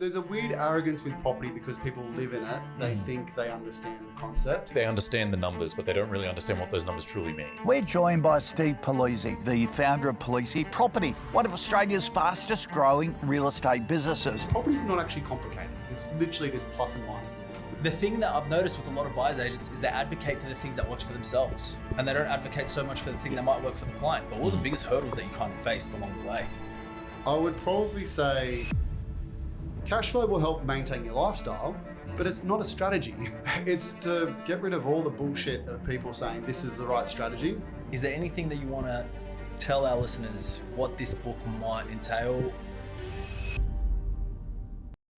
There's a weird arrogance with property because people live in it. They think they understand the concept. They understand the numbers, but they don't really understand what those numbers truly mean. We're joined by Steve Palise, the founder of Palise Property, one of Australia's fastest growing real estate businesses. Property's not actually complicated. It's literally just plus and minuses. The thing that I've noticed with a lot of buyers agents is they advocate for the things that works for themselves, and they don't advocate so much for the thing that might work for the client. But what are the biggest hurdles that you kind of faced along the way? I would probably say cash flow will help maintain your lifestyle, but it's not a strategy. It's to get rid of all the bullshit of people saying this is the right strategy. Is there anything that you want to tell our listeners what this book might entail?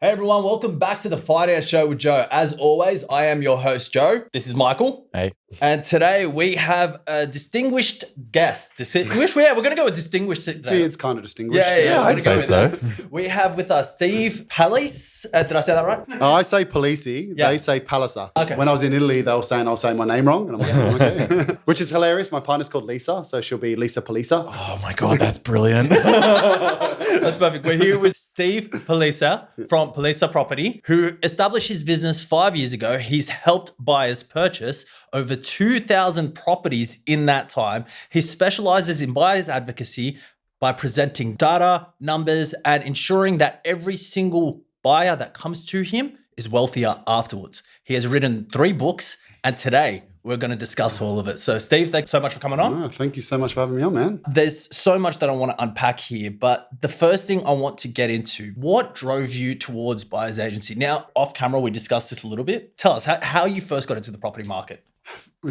Hey everyone, welcome back to the Finance Show with Joe. As always, I am your host, Joe. This is Michael. Hey. And today we have a distinguished guest. Distinguished? Yeah, we're going to go with distinguished today. It's kind of distinguished. Yeah, I'd say so. We have with us Steve Palise. Did I say that right? I say Palise, Yeah. they say Palisa. Okay. When I was in Italy, they were saying I'll say my name wrong. And I'm like, okay. Which is hilarious. My partner's called Lisa, so she'll be Lisa Palisa. Oh my God, that's brilliant. That's perfect. We're here with Steve Palise from Palise Property, who established his business 5 years ago. He's helped buyers purchase over 2,000 properties in that time. He specializes in buyers advocacy by presenting data, numbers, and ensuring that every single buyer that comes to him is wealthier afterwards. He has written 3 books, and today we're going to discuss all of it. So Steve, thanks so much for coming on. Oh, thank you so much for having me on, man. There's so much that I want to unpack here, but the first thing I want to get into, what drove you towards buyer's agency? Now, off camera, we discussed this a little bit. Tell us how you first got into the property market.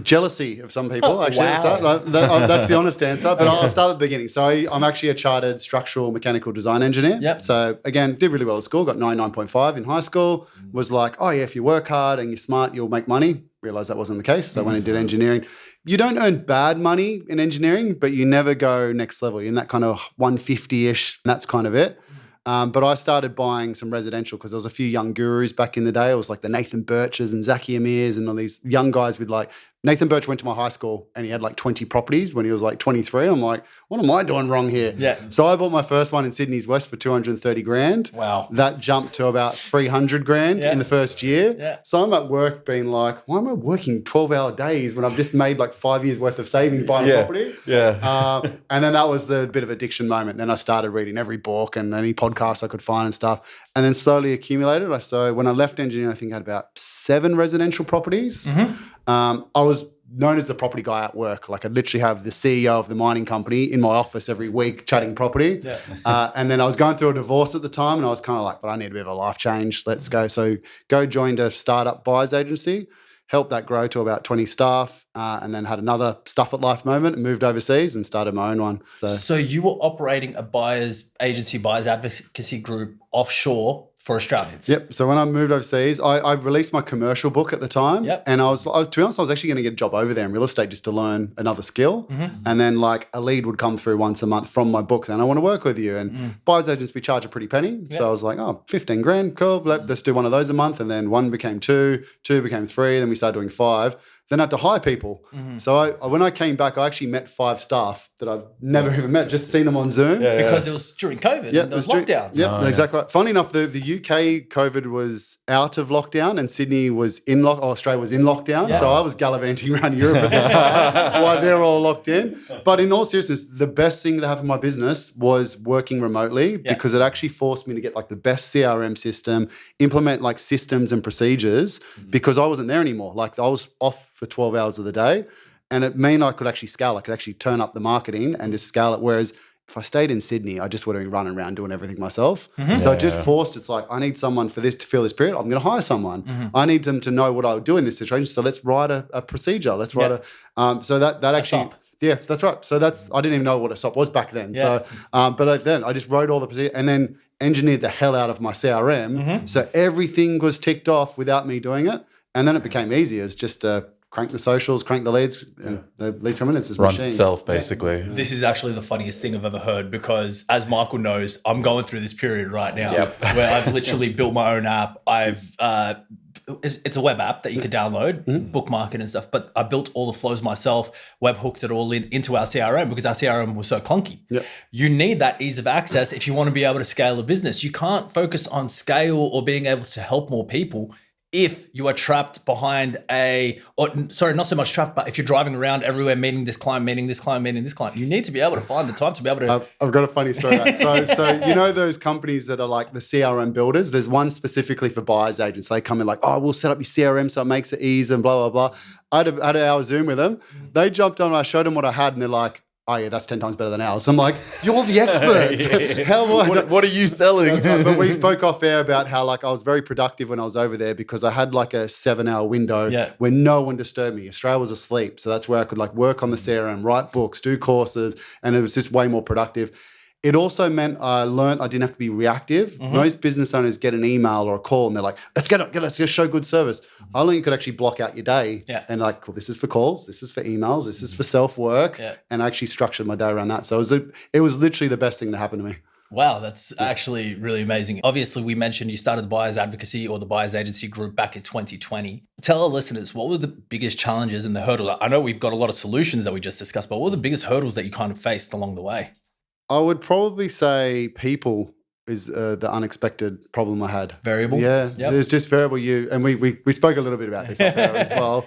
Jealousy of some people, actually. Wow. That's the honest answer, but I'll start at the beginning. So I'm actually a chartered structural mechanical design engineer. Yep. So again, did really well at school, got 99.5 in high school, was like, oh yeah, if you work hard and you're smart, you'll make money. Realized that wasn't the case. So I went and did engineering. You don't earn bad money in engineering, but you never go next level. You're in that kind of 150-ish, and that's kind of it. But I started buying some residential because there was a few young gurus back in the day. It was like the Nathan Birches and Zaki Amirs and all these young guys with like, Nathan Birch went to my high school and he had like 20 properties when he was like 23. I'm like, what am I doing wrong here? Yeah. So I bought my first one in Sydney's West for 230 grand. Wow. That jumped to about 300 grand in the first year. Yeah. So I'm at work being like, why am I working 12-hour days when I've just made like 5 years worth of savings buying a property? Yeah. And then that was the bit of addiction moment. Then I started reading every book and any podcast I could find and stuff, and then slowly accumulated. So when I left engineering, I think I had about 7 residential properties. I was known as the property guy at work. Like I'd literally have the CEO of the mining company in my office every week chatting property. Yeah. And then I was going through a divorce at the time and I was kind of like, but I need a bit of a life change. Let's go. So joined a startup buyers agency, helped that grow to about 20 staff, and then had another stuff at life moment and moved overseas and started my own one. So you were operating a buyer's agency, buyer's advocacy group offshore for Australians. Yep. So when I moved overseas, I released my commercial book at the time. Yep. And to be honest, I was actually going to get a job over there in real estate just to learn another skill. And then like a lead would come through once a month from my book saying, I want to work with you. And buyers agents, we charge a pretty penny. Yep. So I was like, oh, 15 grand, cool. Let's do one of those a month. And then 1 became 2, 2 became 3. Then we started doing 5. Then I had to hire people. So when I came back, I actually met 5 staff that I've never even met, just seen them on Zoom. Because it was during COVID and there was lockdowns. Yeah, exactly. Right. Funnily enough, the UK COVID was out of lockdown and Sydney was Australia was in lockdown. Yeah. So I was gallivanting around Europe at this time while they're all locked in. But in all seriousness, the best thing that happened in my business was working remotely because it actually forced me to get like the best CRM system, implement like systems and procedures because I wasn't there anymore. Like I was off for 12 hours of the day. And it meant I could actually scale. I could actually turn up the marketing and just scale it. Whereas if I stayed in Sydney, I just would have been running around doing everything myself. So it just forced, it's like, I need someone for this to fill this period. I'm going to hire someone. I need them to know what I would do in this situation. So let's write a procedure. Let's write so that actually... SOP. Yeah, that's right. So I didn't even know what a SOP was back then. Yeah. So, but then I just wrote all the procedures and then engineered the hell out of my CRM. So everything was ticked off without me doing it. And then it became easy as just crank the socials, crank the leads, and the leads come in. It's this Runs machine. itself, basically. This is actually the funniest thing I've ever heard because, as Michael knows, I'm going through this period right now where I've literally built my own app. I've it's a web app that you could download, bookmark it and stuff. But I built all the flows myself, web hooked it all into our CRM because our CRM was so clunky. Yep. You need that ease of access if you want to be able to scale a business. You can't focus on scale or being able to help more people if you are trapped behind not so much trapped, but if you're driving around everywhere, meeting this client, meeting this client, meeting this client, you need to be able to find the time to be able to. I've got a funny story about that. So you know those companies that are like the CRM builders? There's one specifically for buyers agents. They come in like, oh, we'll set up your CRM so it makes it easy and blah, blah, blah. I had an hour Zoom with them. They jumped on, I showed them what I had and they're like, oh yeah, that's 10 times better than ours. I'm like, you're the experts. What are you selling? Right. But we spoke off air about how like I was very productive when I was over there because I had like a 7-hour window where no one disturbed me. Australia was asleep. So that's where I could like work on the CRM, write books, do courses, and it was just way more productive. It also meant I learned I didn't have to be reactive. Most business owners get an email or a call and they're like, let's just show good service. I learned you could actually block out your day and like, cool, this is for calls, this is for emails, this is for self-work. And I actually structured my day around that. So it was literally the best thing that happened to me. Wow, that's actually really amazing. Obviously, we mentioned you started the Buyers Advocacy or the Buyers Agency group back in 2020. Tell our listeners, what were the biggest challenges and the hurdles? I know we've got a lot of solutions that we just discussed, but what were the biggest hurdles that you kind of faced along the way? I would probably say people is the unexpected problem I had. Variable? Yeah, there's just variable you. And we spoke a little bit about this off air as well.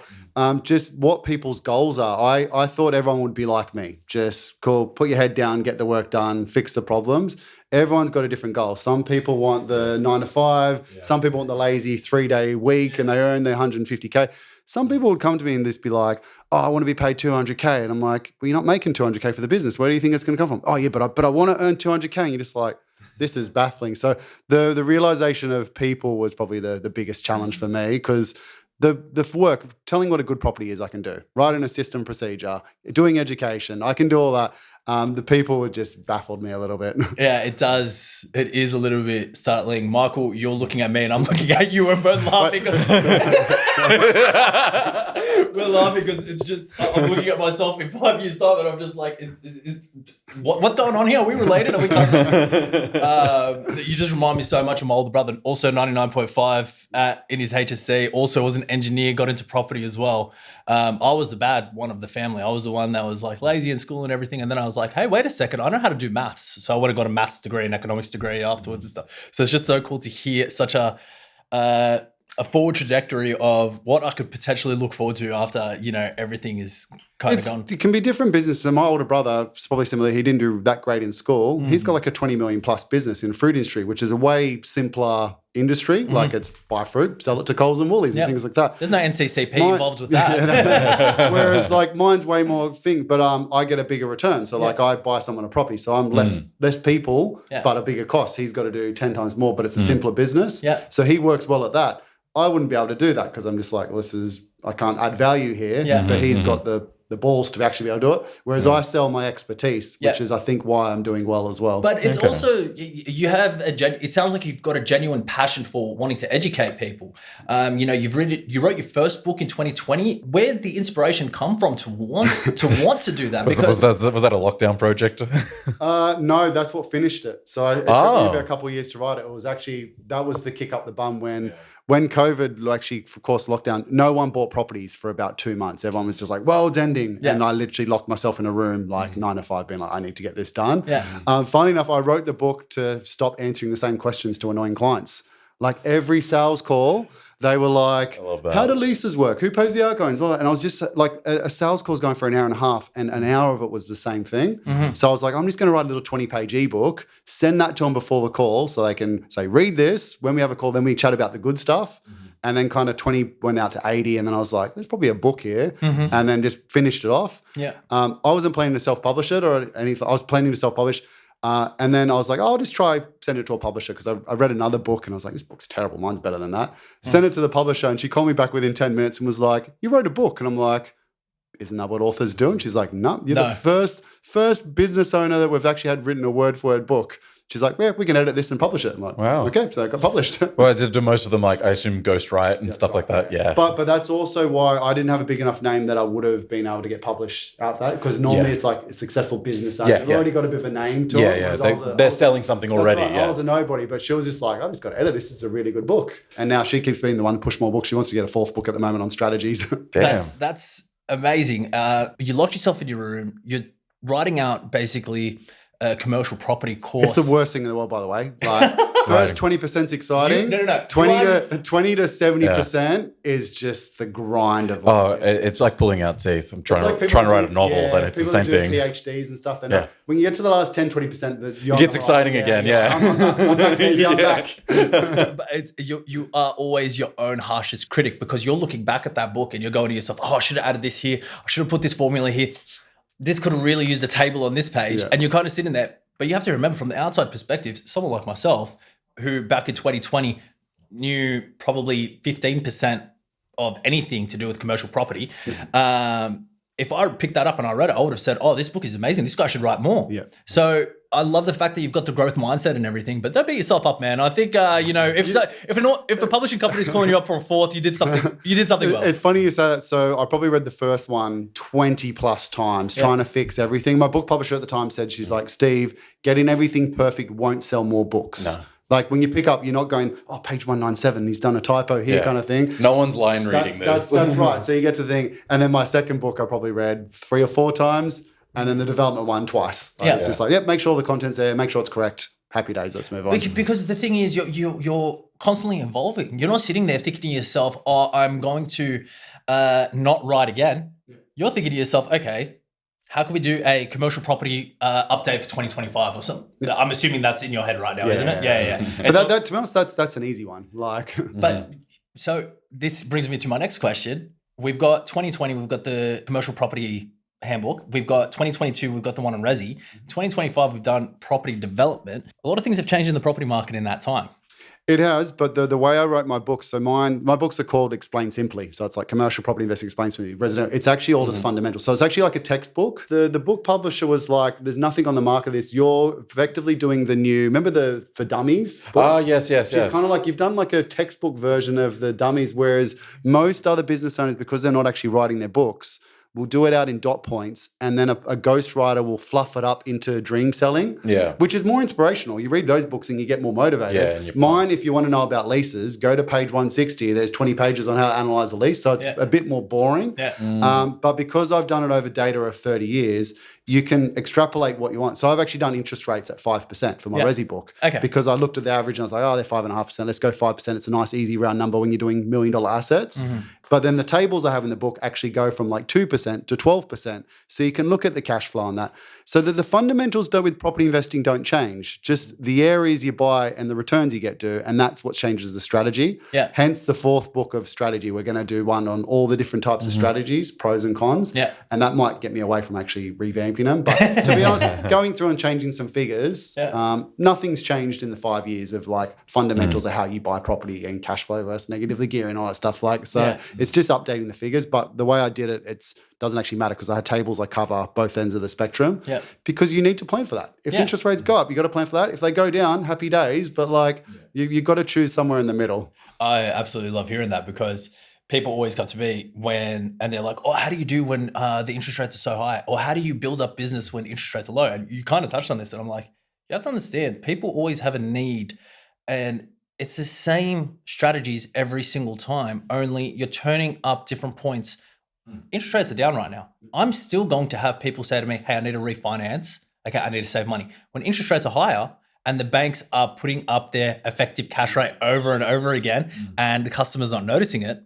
Just what people's goals are. I thought everyone would be like me. Just cool, put your head down, get the work done, fix the problems. Everyone's got a different goal. Some people want the 9 to 5. Yeah. Some people want the lazy 3-day week and they earn their 150K. Some people would come to me and just be like, oh, I want to be paid 200K. And I'm like, well, you're not making 200K for the business. Where do you think it's going to come from? Oh, yeah, but I want to earn 200K. And you're just like, this is baffling. So the realization of people was probably the biggest challenge for me because the work, telling what a good property is, I can do. Writing a system procedure, doing education, I can do all that. The people were just baffled me a little bit. Yeah, it does. It is a little bit startling. Michael, you're looking at me and I'm looking at you and we're laughing. We're laughing because it's just, I'm looking at myself in 5 years' time and I'm just like, what's going on here? Are we related? Are we cousins? You just remind me so much of my older brother, also 99.5 in his HSC, also was an engineer, got into property as well. I was the bad one of the family. I was the one that was like lazy in school and everything. And then I was like, hey, wait a second, I know how to do maths. So I would have got a maths degree and economics degree afterwards and stuff. So it's just so cool to hear such a forward trajectory of what I could potentially look forward to after, everything is kind of gone. It can be different businesses. And my older brother is probably similar. He didn't do that great in school. He's got like a 20 million plus business in the fruit industry, which is a way simpler industry. Like it's buy fruit, sell it to Coles and Woolies and things like that. There's no NCCP involved with that. Whereas like mine's way more thing, but I get a bigger return. So like I buy someone a property. So I'm less people, but a bigger cost. He's got to do 10 times more, but it's a simpler business. Yeah. So he works well at that. I wouldn't be able to do that because I'm just like, well, I can't add value here. Yeah. But he's got the balls to actually be able to do it. Whereas I sell my expertise, which is, I think, why I'm doing well as well. But it's also, you have it sounds like you've got a genuine passion for wanting to educate people. You wrote your first book in 2020. Where did the inspiration come from to want to do that? Was that a lockdown project? No, that's what finished it. So it took me about a couple of years to write it. It was actually, that was the kick up the bum when COVID, actually, of course, lockdown, no one bought properties for about 2 months. Everyone was just like, world's ending. Yeah. And I literally locked myself in a room like 9 to 5 being like, I need to get this done. Yeah. Funny enough, I wrote the book to stop answering the same questions to annoying clients. Like every sales call, they were like, how do leases work? Who pays the outgoings? And I was just like, a sales call is going for an hour and a half and an hour of it was the same thing. Mm-hmm. So I was like, I'm just going to write a little 20-page ebook, send that to them before the call so they can say, read this. When we have a call, then we chat about the good stuff. Mm-hmm. And then kind of 20 went out to 80. And then I was like, there's probably a book here. Mm-hmm. And then just finished it off. Yeah. I wasn't planning to self-publish it or anything. I was planning to self-publish. And then I was like, I'll just try send it to a publisher because I read another book and I was like, this book's terrible. Mine's better than that. Send it to the publisher and she called me back within 10 minutes and was like, you wrote a book. And I'm like, isn't that what authors do? And she's like, no, you're the first business owner that we've actually had written a word-for-word book. She's like, yeah, we can edit this and publish it. I'm like, Wow. Okay, so it got published. Well, do most of them like I assume ghostwrite and stuff like that? Yeah. But that's also why I didn't have a big enough name that I would have been able to get published out that, because normally it's like a successful business owner. They've already got a bit of a name to it. Yeah. They're selling something already. Right. I was a nobody, but she was just like, I just got to edit this. This is a really good book. And now she keeps being the one to push more books. She wants to get a 4th book at the moment on strategies. Damn. That's amazing. You locked yourself in your room. You're writing out basically a commercial property course. It's the worst thing in the world, by the way. Like, first 20% is exciting. No. 20 to 70% is just the grind of life. It's like pulling out teeth. I'm trying to write a novel, and it's the same thing. PhDs and stuff. And when you get to the last 10, 20%, it gets exciting again. I'm back. But you are always your own harshest critic, because you're looking back at that book and you're going to yourself, I should have added this here. I should have put this formula here. This could have really used a table on this page. And you're kind of sitting there. But you have to remember, from the outside perspective, someone like myself, who back in 2020 knew probably 15% of anything to do with commercial property. If I picked that up and I read it, I would have said, this book is amazing. This guy should write more. Yeah. So I love the fact that you've got the growth mindset and everything, but don't beat yourself up, man. I think, if a publishing company is calling you up for a 4th, you did something well. It's funny you say that. So I probably read the first one 20 plus times, trying to fix everything. My book publisher at the time said, she's like, Steve, getting everything perfect won't sell more books. No. Like when you pick up, you're not going, page 197, he's done a typo here kind of thing. No one's line reading this. That's right. So you get to the thing. And then my second book, I probably read 3 or 4 times. And then the development one twice. It's just like, make sure the content's there, make sure it's correct. Happy days, let's move on. Because the thing is, you're constantly evolving. You're not sitting there thinking to yourself, I'm going to not write again. You're thinking to yourself, okay, how can we do a commercial property update for 2025 or something? I'm assuming that's in your head right now, isn't it? Yeah. But that, to be honest, that's an easy one. But so this brings me to my next question. We've got 2020, we've got the commercial property handbook. We've got 2022, we've got the one on Resi. 2025, we've done property development. A lot of things have changed in the property market in that time. It has, but the way I wrote my books, so my books are called Explain Simply. So it's like commercial property investing explained simply. Resident, it's actually all the fundamentals. So it's actually like a textbook. The book publisher was like, there's nothing on the market of this. You're effectively doing the new, remember the For Dummies books? Oh, yes. It's kind of like you've done like a textbook version of the dummies, whereas most other business owners, because they're not actually writing their books, will do it out in dot points, and then a ghostwriter will fluff it up into dream selling, which is more inspirational. You read those books and you get more motivated. Mine, if you want to know about leases, go to page 160. There's 20 pages on how to analyze a lease, so it's a bit more boring. But because I've done it over data of 30 years, you can extrapolate what you want. So I've actually done interest rates at 5% for my Resi book. Because I looked at the average and I was like, they're 5.5%. Let's go 5%. It's a nice, easy round number when you're doing $1 million assets. But then the tables I have in the book actually go from like 2% to 12%. So you can look at the cash flow on that. So that the fundamentals though with property investing don't change. Just the areas you buy and the returns you get do. And that's what changes the strategy. Hence the 4th book of strategy. We're going to do one on all the different types of strategies, pros and cons. And that might get me away from actually revamping them. But to be honest, going through and changing some figures, nothing's changed in the 5 years of like fundamentals of how you buy property and cash flow versus negatively gearing, all that stuff. It's just updating the figures. But the way I did it, it doesn't actually matter because I had tables I cover both ends of the spectrum. Because you need to plan for that. If interest rates go up, you got to plan for that. If they go down, happy days. But like you got to choose somewhere in the middle. I absolutely love hearing that, because people always come to me and they're like, how do you do when the interest rates are so high? Or how do you build up business when interest rates are low? And you kind of touched on this, and I'm like, you have to understand, people always have a need, and it's the same strategies every single time, only you're turning up different points. Interest rates are down right now. I'm still going to have people say to me, hey, I need to refinance. Okay, I need to save money. When interest rates are higher and the banks are putting up their effective cash rate over and over again, and the customer's not noticing it,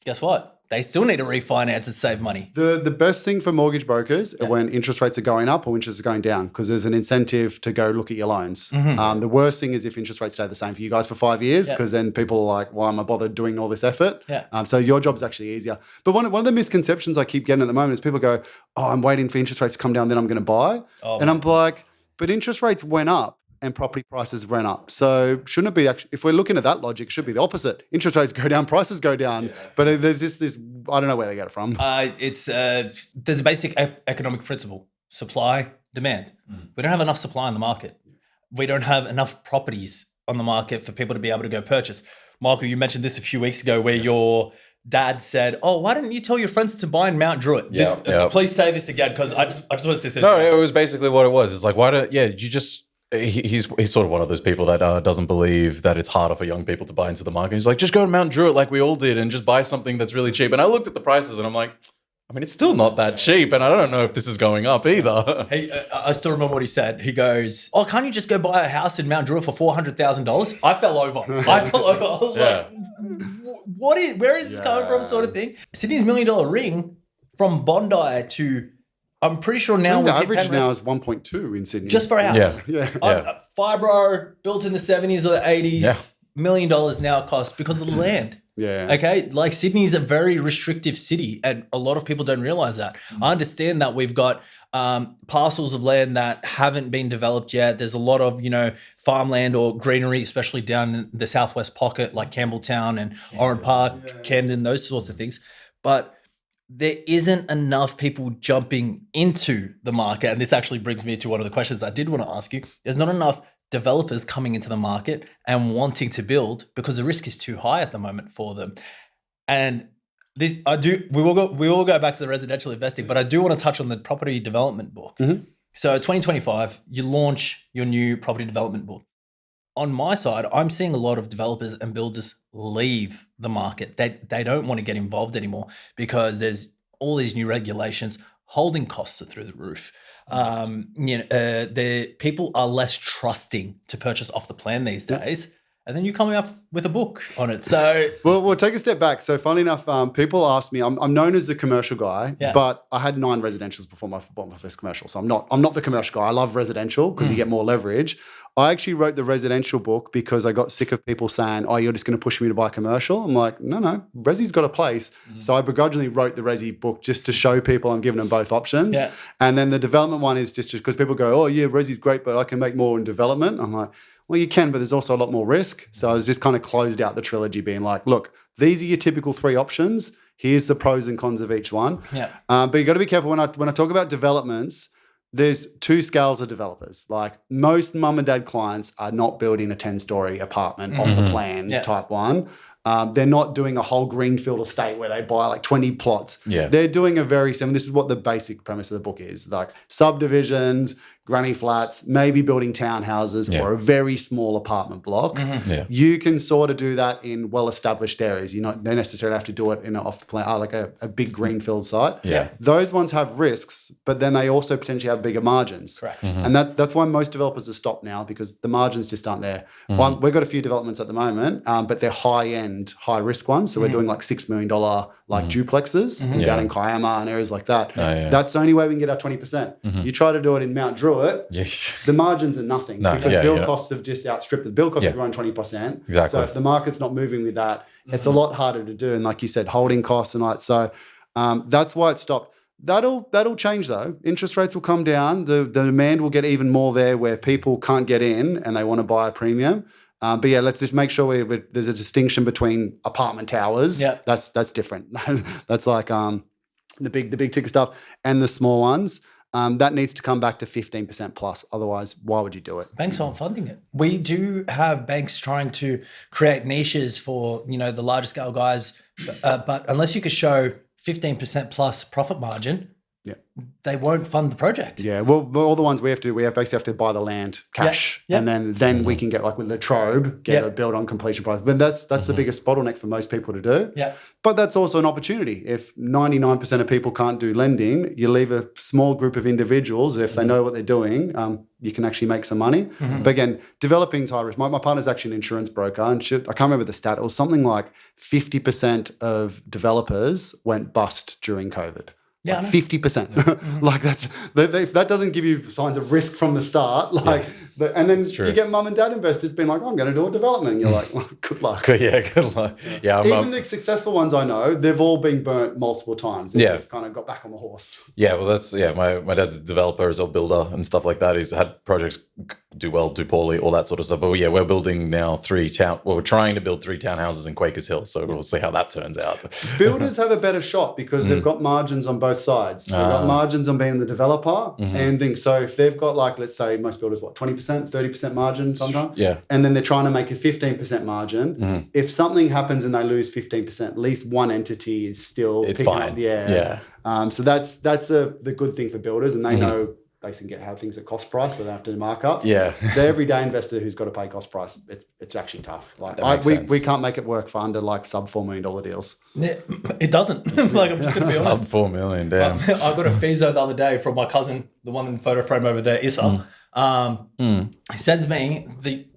guess what? They still need to refinance and save money. The best thing for mortgage brokers are when interest rates are going up or interest are going down, because there's an incentive to go look at your loans. The worst thing is if interest rates stay the same for you guys for 5 years, because then people are like, why am I bothered doing all this effort? So your job's actually easier. But one of the misconceptions I keep getting at the moment is people go, I'm waiting for interest rates to come down, then I'm going to buy. And I'm like, but interest rates went up and property prices went up. So shouldn't it be actually, if we're looking at that logic, it should be the opposite. Interest rates go down, prices go down. But there's this, I don't know where they get it from. There's a basic economic principle: supply, demand. We don't have enough supply in the market. we don't have enough properties on the market for people to be able to go purchase. Michael, you mentioned this a few weeks ago where your dad said, "Oh, why didn't you tell your friends to buy in Mount Druitt?" Please say this again because I just want to say. No, it was basically what it was. It's like, why don't you just? He's sort of one of those people that doesn't believe that it's harder for young people to buy into the market. He's like, just go to Mount Druitt like we all did and just buy something that's really cheap. And I looked at the prices and I'm like, I mean, it's still not that cheap, and I don't know if this is going up either. I still remember what he said. He goes, "Oh, can't you just go buy a house in Mount Druitt for $400,000?" I fell over. I was like, where is this coming from, sort of thing? Sydney's $1 million ring from Bondi to, I'm pretty sure now the average now is 1.2 in Sydney. Just for a house. Yeah. Fibro, built in the 70s or the 80s. Yeah. $1 million now it costs because of the land. Yeah. Okay. Like Sydney's a very restrictive city and a lot of people don't realize that. I understand that we've got parcels of land that haven't been developed yet. There's a lot of, farmland or greenery, especially down in the southwest pocket, like Campbelltown and Oran Park, Camden, those sorts of things. But there isn't enough people jumping into the market. And this actually brings me to one of the questions I did want to ask you. There's not enough developers coming into the market and wanting to build because the risk is too high at the moment for them. And this, we will go back to the residential investing, but I do want to touch on the property development book. Mm-hmm. So 2025, you launch your new property development book. On my side, I'm seeing a lot of developers and builders leave the market. They don't want to get involved anymore because there's all these new regulations. Holding costs are through the roof. The people are less trusting to purchase off the plan these days. And then you're coming up with a book on it. So we'll take a step back. So funnily enough, people ask me, I'm known as the commercial guy, but I had 9 residentials before I bought my first commercial. So I'm not the commercial guy. I love residential because you get more leverage. I actually wrote the residential book because I got sick of people saying, "Oh, you're just going to push me to buy commercial." I'm like, no, Resi's got a place. So I begrudgingly wrote the Resi book just to show people I'm giving them both options. Yeah. And then the development one is just because people go, "Oh yeah, Resi's great, but I can make more in development." I'm like, well, you can, but there's also a lot more risk. So I was just kind of closed out the trilogy being like, look, these are your typical 3 options. Here's the pros and cons of each one. Yeah. But you got to be careful when I talk about developments. There's 2 scales of developers. Like most mum and dad clients are not building a 10-story apartment off the plan type one. They're not doing a whole greenfield estate where they buy like 20 plots. Yeah. They're doing a very similar, this is what the basic premise of the book is, like subdivisions, granny flats, maybe building townhouses or a very small apartment block. Mm-hmm. Yeah. You can sort of do that in well-established areas. You don't necessarily have to do it in an off-plan, like a big greenfield site. Yeah. Those ones have risks, but then they also potentially have bigger margins. Correct. Mm-hmm. And that's why most developers are stopped now because the margins just aren't there. Mm-hmm. We've got a few developments at the moment, but they're high-end, high-risk ones. So we're doing like $6 million duplexes and down in Kiama and areas like that. Oh, yeah. That's the only way we can get our 20%. Mm-hmm. You try to do it in Mount Druitt, the margins are nothing because build costs have just outstripped the build costs have grown 20%. Exactly. So if the market's not moving with that, it's a lot harder to do. And like you said, holding costs and like so, that's why it stopped. That'll change though. Interest rates will come down. The demand will get even more there where people can't get in and they want to buy a premium. But yeah, let's just make sure there's a distinction between apartment towers. Yeah. That's different. That's like the big ticket stuff and the small ones. That needs to come back to 15% plus. Otherwise, why would you do it? Banks aren't funding it. We do have banks trying to create niches for, the larger scale guys. But unless you could show 15% plus profit margin, they won't fund the project. Yeah, well, all the ones we basically have to buy the land cash, and then we can get like with Latrobe a build on completion price. But that's the biggest bottleneck for most people to do. Yeah, but that's also an opportunity. If 99% of people can't do lending, you leave a small group of individuals. If they know what they're doing, you can actually make some money. Mm-hmm. But again, developing is high risk. My partner's actually an insurance broker, and I can't remember the stat. It was something like 50% of developers went bust during COVID. Yeah, like 50%. Like if that doesn't give you signs of risk from the start, and then you get mum and dad investors being like, "Oh, I'm going to do a development." And you're like, well, "Good luck." Good luck. Yeah, even the successful ones I know, they've all been burnt multiple times. They just kind of got back on the horse. Yeah, well, that's my dad's a developer, is a builder and stuff like that. He's had projects do well, do poorly, all that sort of stuff. But yeah, we're building now we're trying to build 3 townhouses in Quakers Hill. So we'll see how that turns out. Builders have a better shot because they've got margins on both sides. They've got margins on being the developer and things. So if they've got like, let's say most builders, 20%, 30% margin sometimes? Yeah. And then they're trying to make a 15% margin. If something happens and they lose 15%, at least one entity is still It's picking fine. up the air. So that's the good thing for builders, and they know they can have things at cost price where they have to mark up. Yeah. The everyday investor who's got to pay cost price, it's actually tough. Like we can't make it work for under like sub $4 million deals. Yeah, it doesn't. Like, I'm just going to be honest. Sub $4 million, damn. I got a Fizo the other day from my cousin, the one in the photo frame over there, Issa. He sends me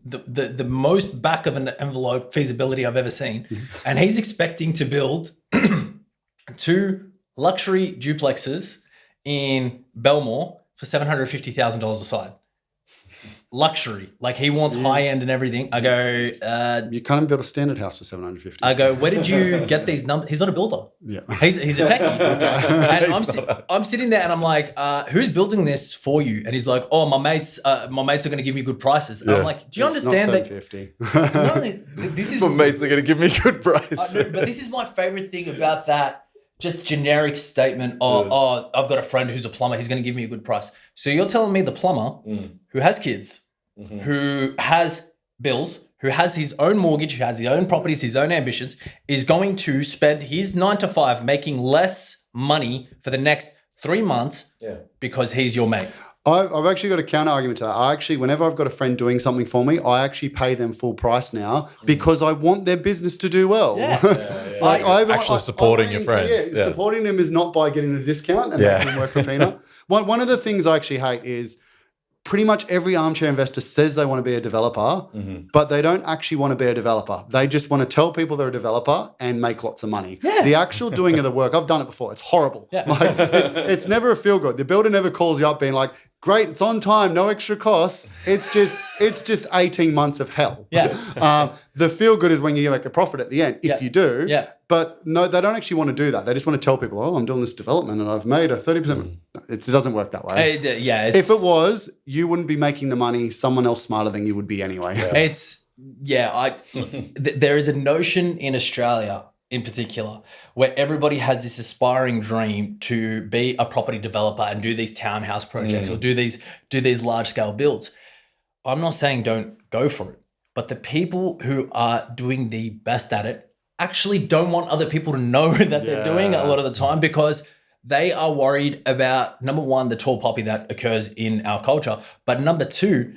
the most back of an envelope feasibility I've ever seen. And he's expecting to build 2 luxury duplexes in Belmore for $750,000 a side. Luxury. Like, he wants high end and everything. I go, you can't build a standard house for $750,000. I go, where did you get these numbers? He's not a builder. Yeah. He's a techie. And I'm sitting there and I'm like, who's building this for you? And he's like, oh, my mates are going to give me good prices. And I'm like, do you understand not that? $750,000. Not only, this is My mates are going to give me good price. but this is my favorite thing about that. Just generic statement. Oh, I've got a friend who's a plumber. He's going to give me a good price. So you're telling me the plumber who has kids, who has bills, who has his own mortgage, who has his own properties, his own ambitions, is going to spend his 9 to 5 making less money for the next 3 months because he's your mate. I've actually got a counter argument to that. Whenever I've got a friend doing something for me, I actually pay them full price now because I want their business to do well. Actually supporting your friends. Yeah, supporting them is not by getting a discount and making them work for peanut. One of the things I actually hate is pretty much every armchair investor says they want to be a developer, but they don't actually want to be a developer. They just want to tell people they're a developer and make lots of money. Yeah. The actual doing of the work, I've done it before. It's horrible. Yeah. Like, it's never a feel good. The builder never calls you up being like, great, it's on time, no extra costs. It's just 18 months of hell. Yeah. The feel good is when you make a profit at the end, if you do. Yeah. But no, they don't actually want to do that. They just want to tell people, oh, I'm doing this development and I've made a 30%. It doesn't work that way. If it was, you wouldn't be making the money. Someone else smarter than you would be anyway. There is a notion in Australia in particular where everybody has this aspiring dream to be a property developer and do these townhouse projects or do these large scale builds. I'm not saying don't go for it, but the people who are doing the best at it actually don't want other people to know that they're doing it a lot of the time because they are worried about, number one, the tall poppy that occurs in our culture, but number two,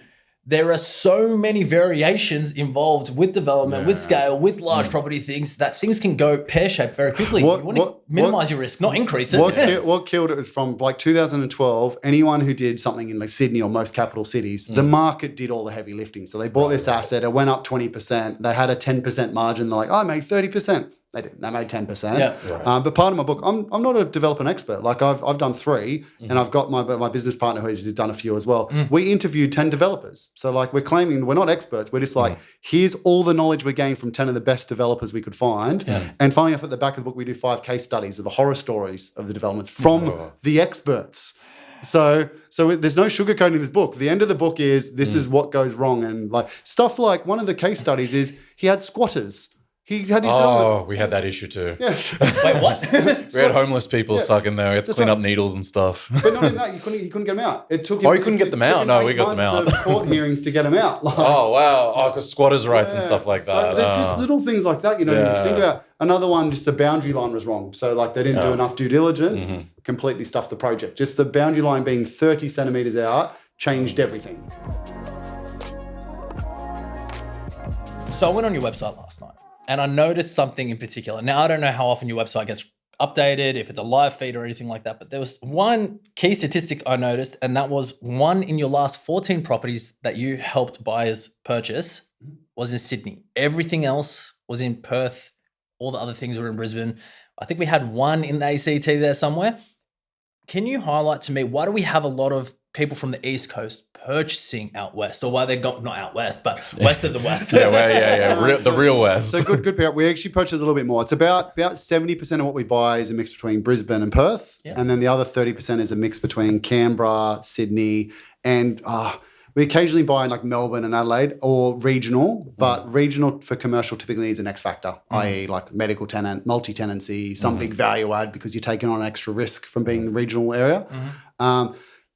there are so many variations involved with development, with scale, with large property things that things can go pear-shaped very quickly. You want to minimize your risk, not increase it. What killed it was from like 2012, anyone who did something in like Sydney or most capital cities, the market did all the heavy lifting. So they bought this asset, it went up 20%, they had a 10% margin, they're like, I made 30%. They didn't. They made 10%. Yeah. But part of my book, I'm not a development expert. Like I've done 3, and I've got my business partner who's done a few as well. We interviewed 10 developers. So like we're claiming we're not experts. We're just like, here's all the knowledge we gained from 10 of the best developers we could find. Yeah. And funny enough, at the back of the book, we do 5 case studies of the horror stories of the developments from the experts. So there's no sugarcoating this book. The end of the book is this is what goes wrong, and like stuff like one of the case studies is he had squatters. He had his we had that issue too. Yeah. Wait, what? We had homeless people stuck in there. We had to clean up needles and stuff. But not even that, you couldn't get them out. It took him. Oh, you couldn't get them out? No, we got them out. Court hearings to get them out. Like, oh wow! Oh, because squatters' rights and stuff like that. So there's just little things like that. You know, you think about. Another one, just the boundary line was wrong. So like they didn't do enough due diligence. Completely stuffed the project. Just the boundary line being 30 centimeters out changed everything. So I went on your website last night. And I noticed something in particular. Now, I don't know how often your website gets updated, if it's a live feed or anything like that, but there was one key statistic I noticed, and that was 1 in your last 14 properties that you helped buyers purchase was in Sydney. Everything else was in Perth. All the other things were in Brisbane. I think we had 1 in the ACT there somewhere. Can you highlight to me, why do we have a lot of people from the East Coast purchasing out west, or why they got not out west, but west of the west? The real west. So good pick up. We actually purchase a little bit more. It's about 70% of what we buy is a mix between Brisbane and Perth, and then the other 30% is a mix between Canberra, Sydney, and We occasionally buy in like Melbourne and Adelaide or regional, but regional for commercial typically needs an X factor, i.e. like medical tenant, multi-tenancy, some big value add because you're taking on extra risk from being in the regional area.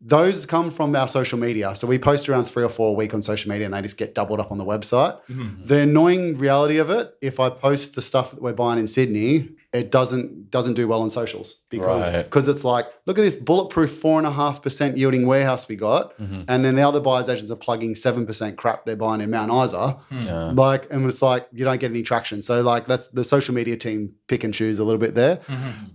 Those come from our social media. So we post around 3 or 4 a week on social media and they just get doubled up on the website. The annoying reality of it, if I post the stuff that we're buying in Sydney, it doesn't do well on socials because it's like, look at this bulletproof 4.5% yielding warehouse we got, and then the other buyers agents are plugging 7% crap they're buying in Mount Isa. Like, and it's like you don't get any traction. So like that's the social media team pick and choose a little bit there.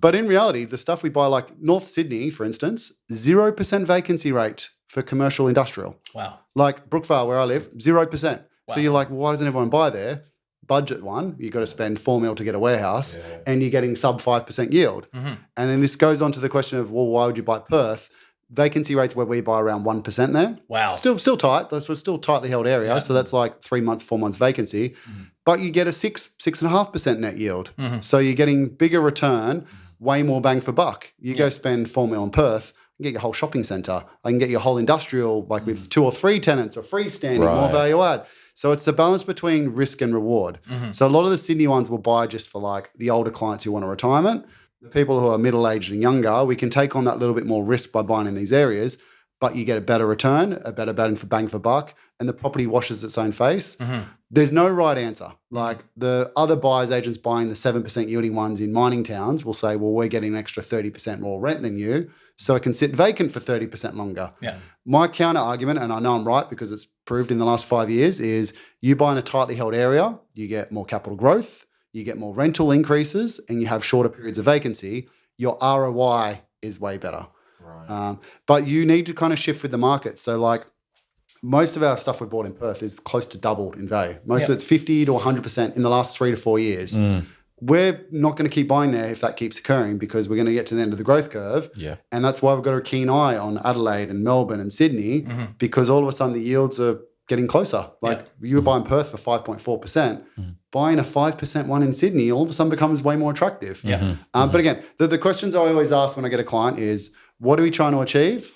But in reality, the stuff we buy, like North Sydney, for instance, 0% vacancy rate for commercial industrial. Wow. Like Brookvale, where I live, 0%. So you're like, well, why doesn't everyone buy there? Budget one, you got to spend $4 million to get a warehouse and you're getting sub 5% yield. And then this goes on to the question of, well, why would you buy Perth? Vacancy rates where we buy around 1% there. Wow. Still tight. That's still tightly held area. So that's like 3 months, 4 months vacancy. But you get a 6.5% net yield. So you're getting bigger return, way more bang for buck. You go spend $4 million on Perth, you can get your whole shopping centre. I can get your whole industrial, like with 2 or 3 tenants or freestanding, more value add. So it's the balance between risk and reward. So a lot of the Sydney ones will buy just for like the older clients who want a retirement. The people who are middle-aged and younger, we can take on that little bit more risk by buying in these areas, but you get a better return, a better bang for buck, and the property washes its own face. There's no right answer. Like the other buyers agents buying the 7% yielding ones in mining towns will say, well, we're getting an extra 30% more rent than you, so it can sit vacant for 30% longer. My counter argument, and I know I'm right because it's proved in the last 5 years, is you buy in a tightly held area, you get more capital growth, you get more rental increases, and you have shorter periods of vacancy. Your ROI is way better. But you need to kind of shift with the market. So like most of our stuff we bought in Perth is close to doubled in value. Most of it's 50 to 100% in the last 3 to 4 years. We're not going to keep buying there if that keeps occurring because we're going to get to the end of the growth curve. And that's why we've got a keen eye on Adelaide and Melbourne and Sydney because all of a sudden the yields are getting closer. Like you were buying Perth for 5.4%, buying a 5% one in Sydney all of a sudden becomes way more attractive. But again, the questions I always ask when I get a client is, what are we trying to achieve?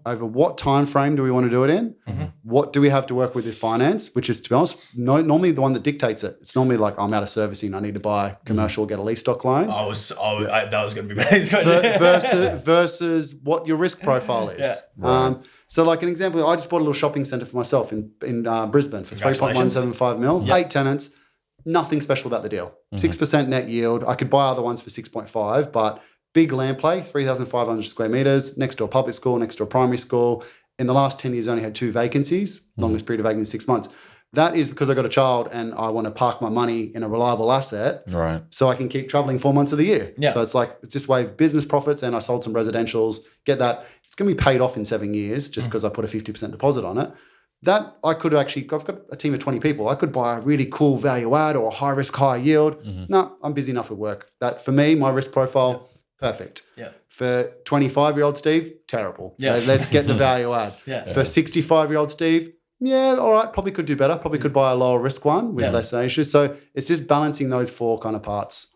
Over what time frame do we want to do it in? What do we have to work with finance? Which is, to be honest, normally the one that dictates it. It's normally like, I'm out of servicing, I need to buy commercial, get a lease stock loan. That was going to be my next question. versus what your risk profile is. So like an example, I just bought a little shopping centre for myself in Brisbane for 3.175 mil, 8 tenants, nothing special about the deal. 6% net yield. I could buy other ones for 6.5, but big land play, 3,500 square metres, next to a public school, next to a primary school. In the last 10 years, I only had 2 vacancies, longest period of vacancy, 6 months. That is because I got a child and I want to park my money in a reliable asset so I can keep travelling 4 months of the year. So it's like, it's this way of business profits, and I sold some residentials, get that. It's going to be paid off in 7 years just because I put a 50% deposit on it. That I could actually, I've got a team of 20 people. I could buy a really cool value add or a high risk, high yield. No, I'm busy enough with work. That for me, my risk profile, perfect. For 25-year-old Steve, terrible. Let's get the value add. For 65-year-old Steve, all right, probably could do better. Probably could buy a lower risk one with less issues. So it's just balancing those 4 kind of parts.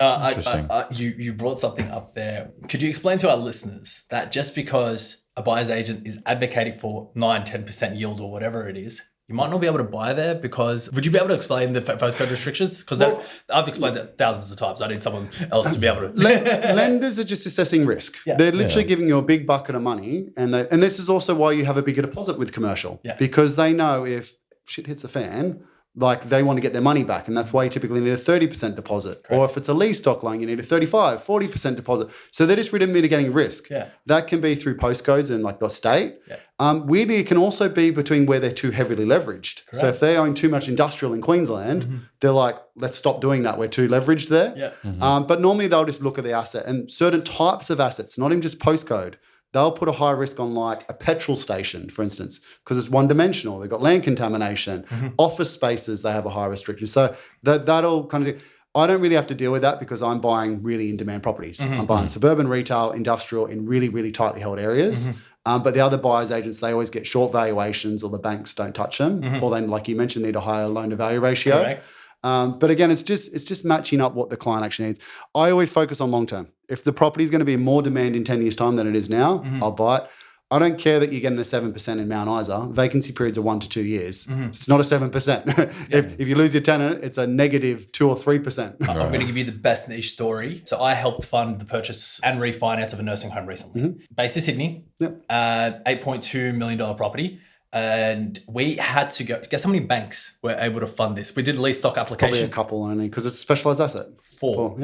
You brought something up there. Could you explain to our listeners that just because a buyer's agent is advocating for 9-10% yield or whatever it is, you might not be able to buy there because, would you be able to explain the postcode restrictions? Because I've explained that thousands of times. I need someone else to be able to. Lenders are just assessing risk. They're literally giving you a big bucket of money. And this is also why you have a bigger deposit with commercial. Because they know if shit hits the fan, like they want to get their money back. And that's why you typically need a 30% deposit. Or if it's a lease stock loan, you need a 35, 40% deposit. So they're just really mitigating risk. That can be through postcodes and like the state. Weirdly, it can also be between where they're too heavily leveraged. So if they own too much industrial in Queensland, they're like, let's stop doing that. We're too leveraged there. But normally they'll just look at the asset and certain types of assets, not even just postcode. They'll put a high risk on like a petrol station, for instance, because it's one-dimensional. They've got land contamination. Office spaces, they have a high restriction. So that'll kind of do. I don't really have to deal with that because I'm buying really in-demand properties. I'm buying suburban retail, industrial in really, really tightly held areas. But the other buyers agents, they always get short valuations or the banks don't touch them. Or then, like you mentioned, need a higher loan-to-value ratio. But again, it's just matching up what the client actually needs. I always focus on long term. If the property is going to be more demand in 10 years' time than it is now, I'll buy it. I don't care that you're getting a 7% in Mount Isa. Vacancy periods are 1 to 2 years. It's not a 7%. If you lose your tenant, it's a negative 2 or 3%. I'm going to give you the best niche story. So I helped fund the purchase and refinance of a nursing home recently. Based in Sydney, $8.2 million property. And we had to guess how many banks were able to fund this? We did a lease stock application. Probably a couple only because it's a specialised asset. Four.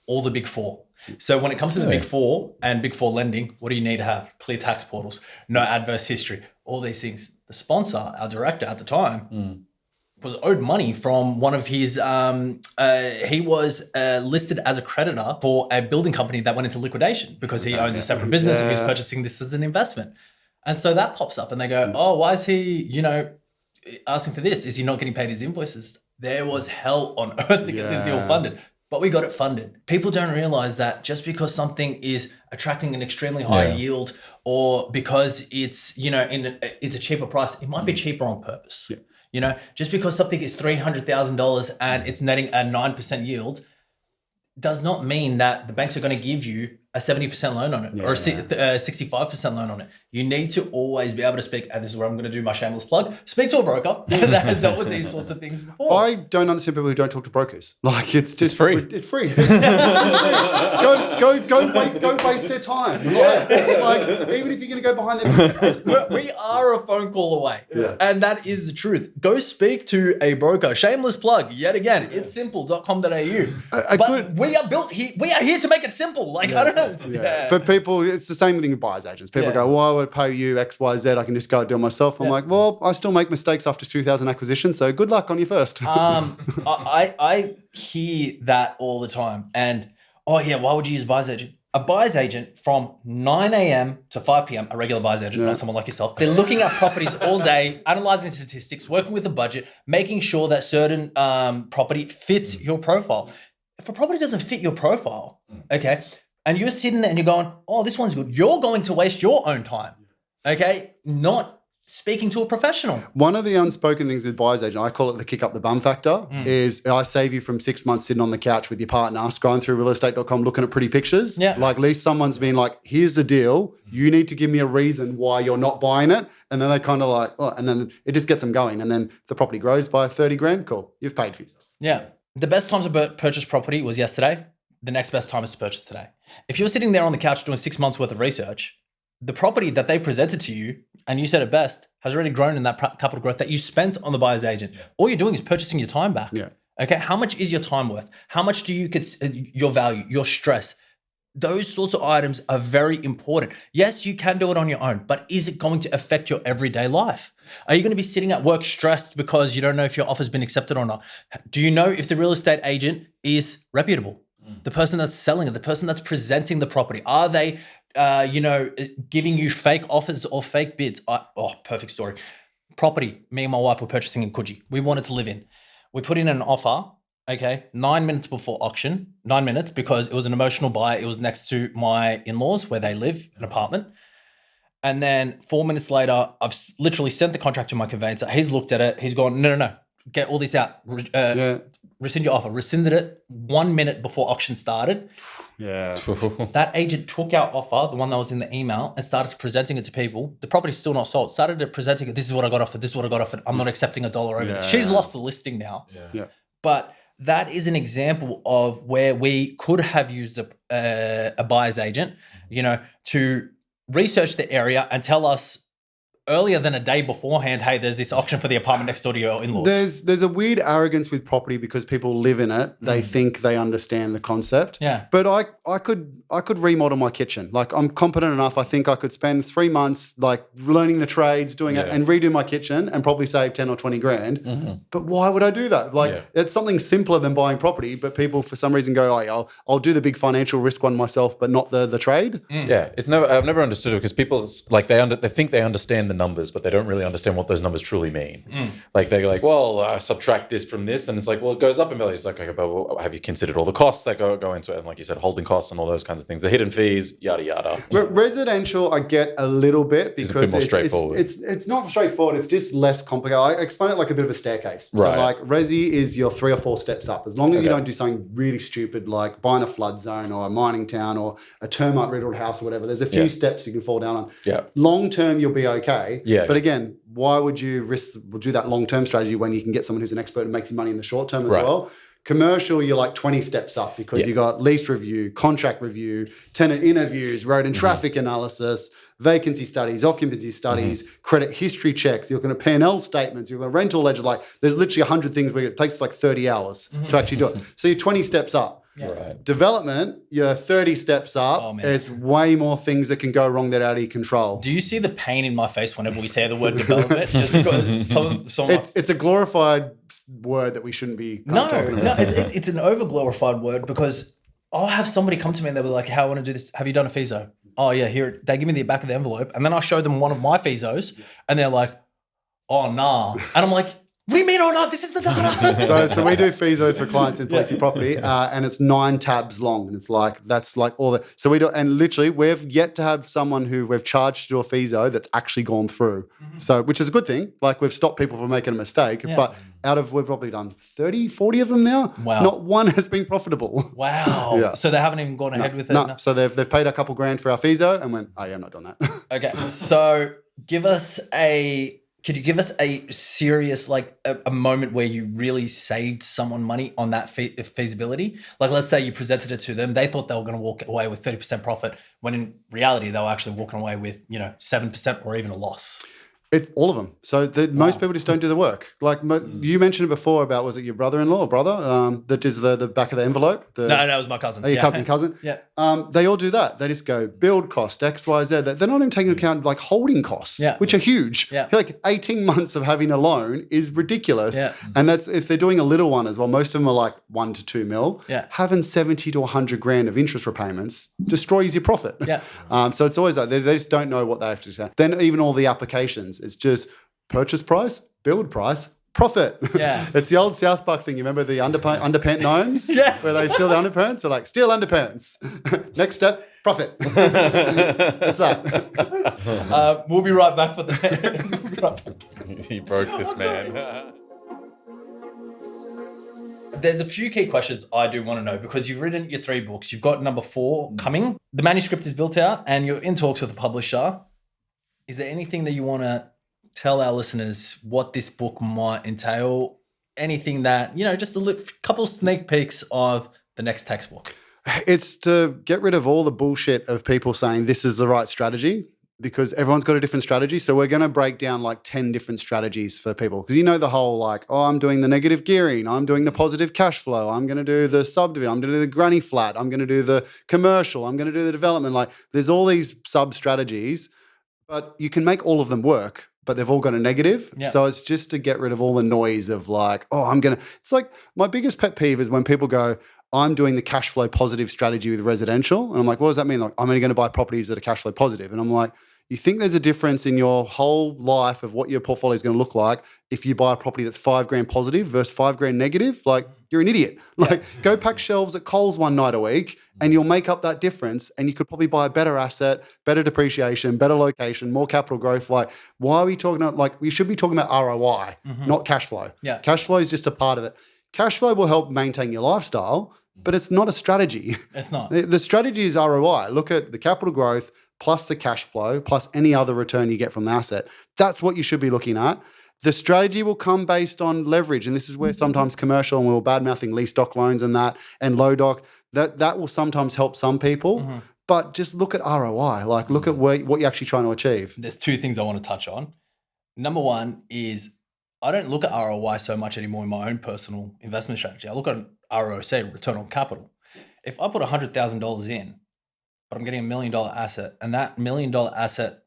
All the big four. So when it comes to the big four and big four lending, what do you need to have? Clear tax portals, no adverse history, all these things. The sponsor, our director at the time, was owed money from one of his, he was listed as a creditor for a building company that went into liquidation because he owns a separate business and he was purchasing this as an investment. And so that pops up and they go, oh, why is he, asking for this? Is he not getting paid his invoices? There was hell on earth to get this deal funded. But we got it funded. People don't realize that just because something is attracting an extremely high yield or because it's, it's a cheaper price, it might be cheaper on purpose. Just because something is $300,000 and it's netting a 9% yield does not mean that the banks are going to give you a 70% loan on it or a 65% loan on it. You need to always be able to speak, and this is where I'm going to do my shameless plug, speak to a broker that has dealt with these sorts of things before. I don't understand people who don't talk to brokers. Like it's free. It's free. Go waste their time. Like, even if you're going to go behind them. We are a phone call away. Yeah. And that is the truth. Go speak to a broker. Shameless plug, yet again, it's simple.com.au. We are built here. We are here to make it simple. Like, I don't know. But people, it's the same thing with buyer's agents. People go, well, I would pay you X, Y, Z. I can just go do it myself. I'm like, well, I still make mistakes after 2,000 acquisitions. So good luck on your first. I hear that all the time. And, why would you use a buyer's agent? A buyer's agent from 9 a.m. to 5 p.m., a regular buyer's agent, not someone like yourself, they're looking at properties all day, analyzing statistics, working with the budget, making sure that certain property fits your profile. If a property doesn't fit your profile, okay, and you're sitting there and you're going, oh, this one's good, you're going to waste your own time, okay, not speaking to a professional. One of the unspoken things with buyer's agent, I call it the kick up the bum factor, is I save you from 6 months sitting on the couch with your partner, scrolling through realestate.com, looking at pretty pictures. Yeah. Like at least someone's been like, here's the deal. You need to give me a reason why you're not buying it. And then they kind of like, and then it just gets them going. And then if the property grows by 30 grand, cool. You've paid for yourself. Yeah. The best time to purchase property was yesterday. The next best time is to purchase today. If you're sitting there on the couch doing 6 months worth of research, the property that they presented to you, and you said it best, has already grown in that capital growth that you spent on the buyer's agent. All you're doing is purchasing your time back. Yeah. Okay. How much is your time worth? How much do you your value, your stress? Those sorts of items are very important. Yes, you can do it on your own, but is it going to affect your everyday life? Are you going to be sitting at work stressed because you don't know if your offer's been accepted or not? Do you know if the real estate agent is reputable? The person that's selling it, the person that's presenting the property, are they, giving you fake offers or fake bids? Perfect story. Property, me and my wife were purchasing in Coogee. We wanted to live in. We put in an offer, 9 minutes before auction, 9 minutes because it was an emotional buy. It was next to my in-laws where they live, an apartment. And then 4 minutes later, I've literally sent the contract to my conveyancer. He's looked at it. He's gone, no, get all this out. Rescind your offer. Rescinded it 1 minute before auction started. Yeah. That agent took our offer, the one that was in the email, and started presenting it to people. The property's still not sold. Started presenting it. This is what I got offered. This is what I got offered. I'm not accepting $1 over this. She's lost the listing now. Yeah. But that is an example of where we could have used a buyer's agent, to research the area and tell us earlier than a day beforehand, hey, there's this auction for the apartment next door to your in-laws. There's a weird arrogance with property because people live in it. They think they understand the concept. Yeah. But I could remodel my kitchen. Like I'm competent enough. I think I could spend 3 months like learning the trades, doing it, and redo my kitchen and probably save 10 or 20 grand. But why would I do that? Like it's something simpler than buying property, but people for some reason go, I'll do the big financial risk one myself, but not the trade. Yeah. I've never understood it because people like they think they understand the numbers, but they don't really understand what those numbers truly mean. Like they're like, well, subtract this from this, and it's like, well, it goes up in value. It's like, okay, but well, have you considered all the costs that go into it? And like you said, holding costs and all those kinds of things, the hidden fees, yada yada. Residential, I get a little bit because It's a bit more straightforward. It's not straightforward. It's just less complicated. I explain it like a bit of a staircase. Right. So like Resi is your 3 or 4 steps up. As long as you Okay. don't do something really stupid like buying a flood zone or a mining town or a termite riddled house or whatever, there's a few steps you can fall down on. Yeah. Long term, you'll be okay. Yeah. But again, why would you do that long term strategy when you can get someone who's an expert and makes you money in the short term as Right. well? Commercial, you're like 20 steps up because you got lease review, contract review, tenant interviews, road and traffic analysis, vacancy studies, occupancy studies, credit history checks. You're going to P&L statements. You're going to rental ledger. Like there's literally 100 things where it takes like 30 hours to actually do it. So you're 20 steps up. Right. Development, you're 30 steps up. Oh, man. It's way more things that can go wrong that are out of your control. Do you see the pain in my face whenever we say the word development? Just because someone It's a glorified word that we shouldn't be talking about. it's an over glorified word because I'll have somebody come to me and they'll be like, "How I want to do this? Have you done a FISO?" Oh yeah, here. They give me the back of the envelope, and then I show them one of my FISOs, and they're like, "Oh nah," and I'm like, "What do you mean, oh no? This is the data." So we do FISOs for clients in Policey Property, and it's 9 tabs long, and it's like that's like all the. So we do, and literally we've yet to have someone who we've charged to do a FISO that's actually gone through. So which is a good thing. Like we've stopped people from making a mistake, but we've probably done 30, 40 of them now. Wow. Not one has been profitable. Wow. Yeah. So they haven't even gone ahead with it. No. So they've paid a couple grand for our FISO and went, oh yeah, I'm not doing that. Okay. So could you give us a serious, like a moment where you really saved someone money on that feasibility? Like, let's say you presented it to them. They thought they were going to walk away with 30% profit when in reality, they were actually walking away with, 7% or even a loss. All of them. So most people just don't do the work. Like you mentioned it before about, was it your brother-in-law or brother that does the back of the envelope? No, it was my cousin. Oh, your cousin. Yeah. They all do that. They just go build cost, X, Y, Z. They're not even taking into account like holding costs, which are huge. Yeah. Like 18 months of having a loan is ridiculous. Yeah. And that's if they're doing a little one as well. Most of them are like 1 to 2 mil. Yeah. Having 70 to 100 grand of interest repayments destroys your profit. Yeah. So it's always that. They just don't know what they have to say. Then even all the applications, it's just purchase price, build price, profit. Yeah. It's the old South Park thing. You remember the underpant gnomes? Yes. Where they steal the underpants? They're like, steal underpants. Next step, profit. That's that. We'll be right back for the... He broke this man. There's a few key questions I do want to know because you've written your 3 books. You've got number 4 coming. The manuscript is built out and you're in talks with the publisher. Is there anything that you want to tell our listeners what this book might entail? Anything that, just a couple sneak peeks of the next textbook. It's to get rid of all the bullshit of people saying this is the right strategy, because everyone's got a different strategy. So we're going to break down like 10 different strategies for people. Because the whole like, oh, I'm doing the negative gearing. I'm doing the positive cash flow. I'm going to do the subdivision. I'm going to do the granny flat. I'm going to do the commercial. I'm going to do the development. Like there's all these sub strategies, but you can make all of them work, but they've all got a negative. Yeah. So it's just to get rid of all the noise of like, oh, it's like my biggest pet peeve is when people go, I'm doing the cash flow positive strategy with residential. And I'm like, what does that mean? Like, I'm only going to buy properties that are cash flow positive. And I'm like, you think there's a difference in your whole life of what your portfolio is going to look like if you buy a property that's 5 grand positive versus 5 grand negative? Like, you're an idiot. Like, go pack shelves at Coles one night a week and you'll make up that difference, and you could probably buy a better asset, better depreciation, better location, more capital growth. Like, why are we talking about, like, we should be talking about ROI, not cash flow. Yeah. Cash flow is just a part of it. Cash flow will help maintain your lifestyle, but it's not a strategy. It's not. The strategy is ROI. Look at the capital growth plus the cash flow plus any other return you get from the asset. That's what you should be looking at. The strategy will come based on leverage, and this is where sometimes commercial, and we're bad-mouthing lease doc loans and that, and low doc, that will sometimes help some people. But just look at ROI. Like, look at what you're actually trying to achieve. There's 2 things I want to touch on. Number 1 is I don't look at ROI so much anymore in my own personal investment strategy. I look at ROC, return on capital. If I put $100,000 in, but I'm getting $1 million asset, and that $1 million asset,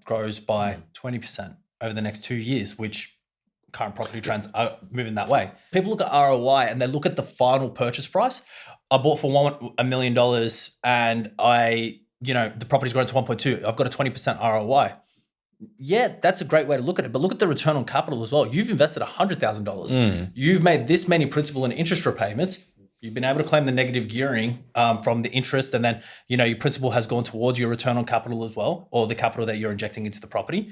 grows by 20% over the next 2 years, which current property trends are moving that way. People look at ROI and they look at the final purchase price. I bought for $1 million and the property's grown to 1.2. I've got a 20% ROI. yeah, that's a great way to look at it. But look at the return on capital as well. You've invested $100,000. You've made this many principal and interest repayments. You've been able to claim the negative gearing from the interest, and then your principal has gone towards your return on capital as well, or the capital that you're injecting into the property.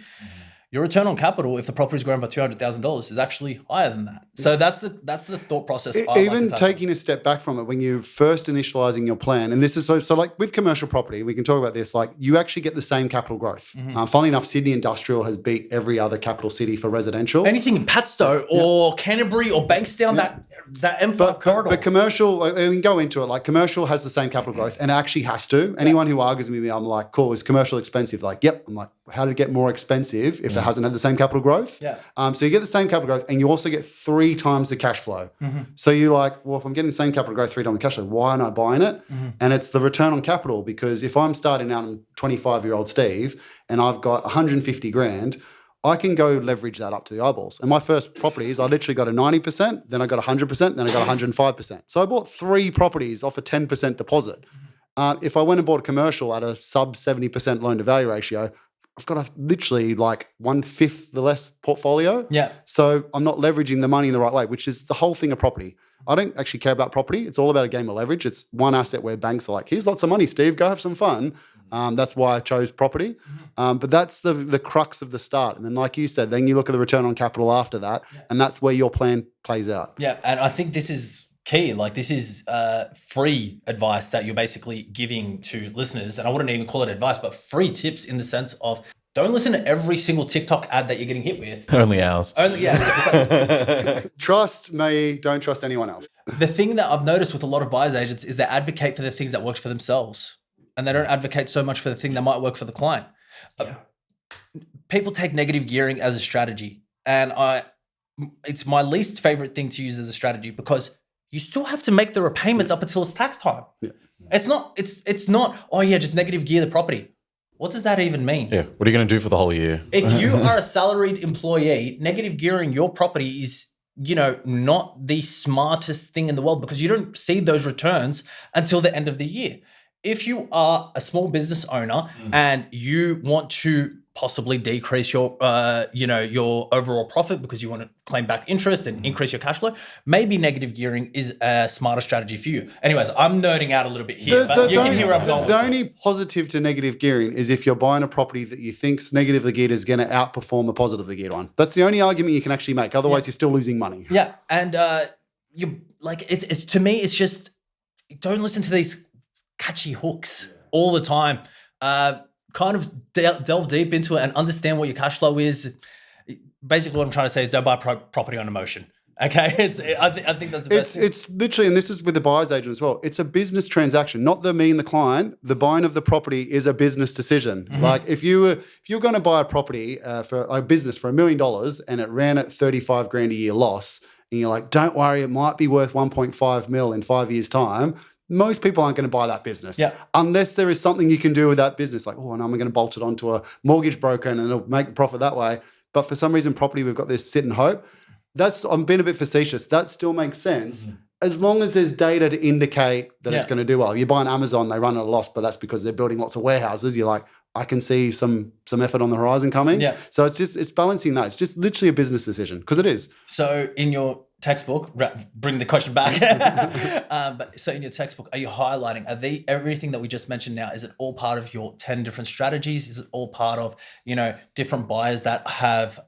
Your return on capital, if the property's grown by $200,000, is actually higher than that. So that's the thought process. Even taking a step back from it, when you're first initializing your plan, and this is so like with commercial property, we can talk about this. Like you actually get the same capital growth. Funnily enough, Sydney Industrial has beat every other capital city for residential. Anything in Padstow or Canterbury or Bankstown, that M5 corridor. But commercial, we can go into it. Like commercial has the same capital growth, and it actually has to. Anyone who argues with me, I'm like, cool, is commercial expensive? Like, yep. I'm like, how did it get more expensive if it hasn't had the same capital growth? Yeah. So you get the same capital growth, and you also get 3 times the cash flow. So you're like, well, if I'm getting the same capital growth, 3 times the cash flow, why aren't I buying it? And it's the return on capital, because if I'm starting out, I'm 25-year-old Steve, and I've got 150 grand, I can go leverage that up to the eyeballs. And my first properties, I literally got a 90%, then I got 100%, then I got 105%. So I bought 3 properties off a 10% deposit. If I went and bought a commercial at a sub 70% loan to value ratio, I've got literally like 1/5 the less portfolio. Yeah. So I'm not leveraging the money in the right way, which is the whole thing of property. I don't actually care about property. It's all about a game of leverage. It's one asset where banks are like, here's lots of money, Steve, go have some fun. That's why I chose property. But that's the crux of the start. And then like you said, then you look at the return on capital after that, and that's where your plan plays out. Yeah, and I think this is key. Like this is free advice that you're basically giving to listeners. And I wouldn't even call it advice, but free tips in the sense of don't listen to every single TikTok ad that you're getting hit with. Only ours. Trust me, don't trust anyone else. The thing that I've noticed with a lot of buyer's agents is they advocate for the things that works for themselves, and they don't advocate so much for the thing that might work for the client. People take negative gearing as a strategy, and it's my least favorite thing to use as a strategy, because you still have to make the repayments up until it's tax time. Yeah. It's not, oh yeah, just negative gear the property. What does that even mean? Yeah. What are you going to do for the whole year? If you are a salaried employee, negative gearing your property is, not the smartest thing in the world, because you don't see those returns until the end of the year. If you are a small business owner and you want to possibly decrease your, your overall profit because you want to claim back interest and increase your cash flow, maybe negative gearing is a smarter strategy for you. Anyways, I'm nerding out a little bit here, but you can hear where I'm going. The only positive to negative gearing is if you're buying a property that you think's negatively geared is going to outperform a positively geared one. That's the only argument you can actually make. Otherwise, you're still losing money. Yeah, and you like it's to me, it's just don't listen to these catchy hooks all the time. Kind of delve deep into it and understand what your cash flow is. Basically, what I'm trying to say is don't buy property on emotion. Okay, I think that's the best thing. It's literally, and this is with the buyer's agent as well. It's a business transaction, not me and the client. The buying of the property is a business decision. Like if you're going to buy a property for a business for $1 million and it ran at 35 grand a year loss, and you're like, don't worry, it might be worth 1.5 mil in 5 years' time. Most people aren't going to buy that business unless there is something you can do with that business. Like, oh, and I'm going to bolt it onto a mortgage broker and it'll make a profit that way. But for some reason, property, we've got this sit and hope. I'm being a bit facetious. That still makes sense as long as there's data to indicate that it's going to do well. You buy an Amazon, they run at a loss, but that's because they're building lots of warehouses. You're like, I can see some effort on the horizon coming. Yeah. So it's balancing that. It's just literally a business decision, because it is. So in your textbook, bring the question back. So in your textbook, are you highlighting, everything that we just mentioned now, is it all part of your 10 different strategies? Is it all part of, different buyers that have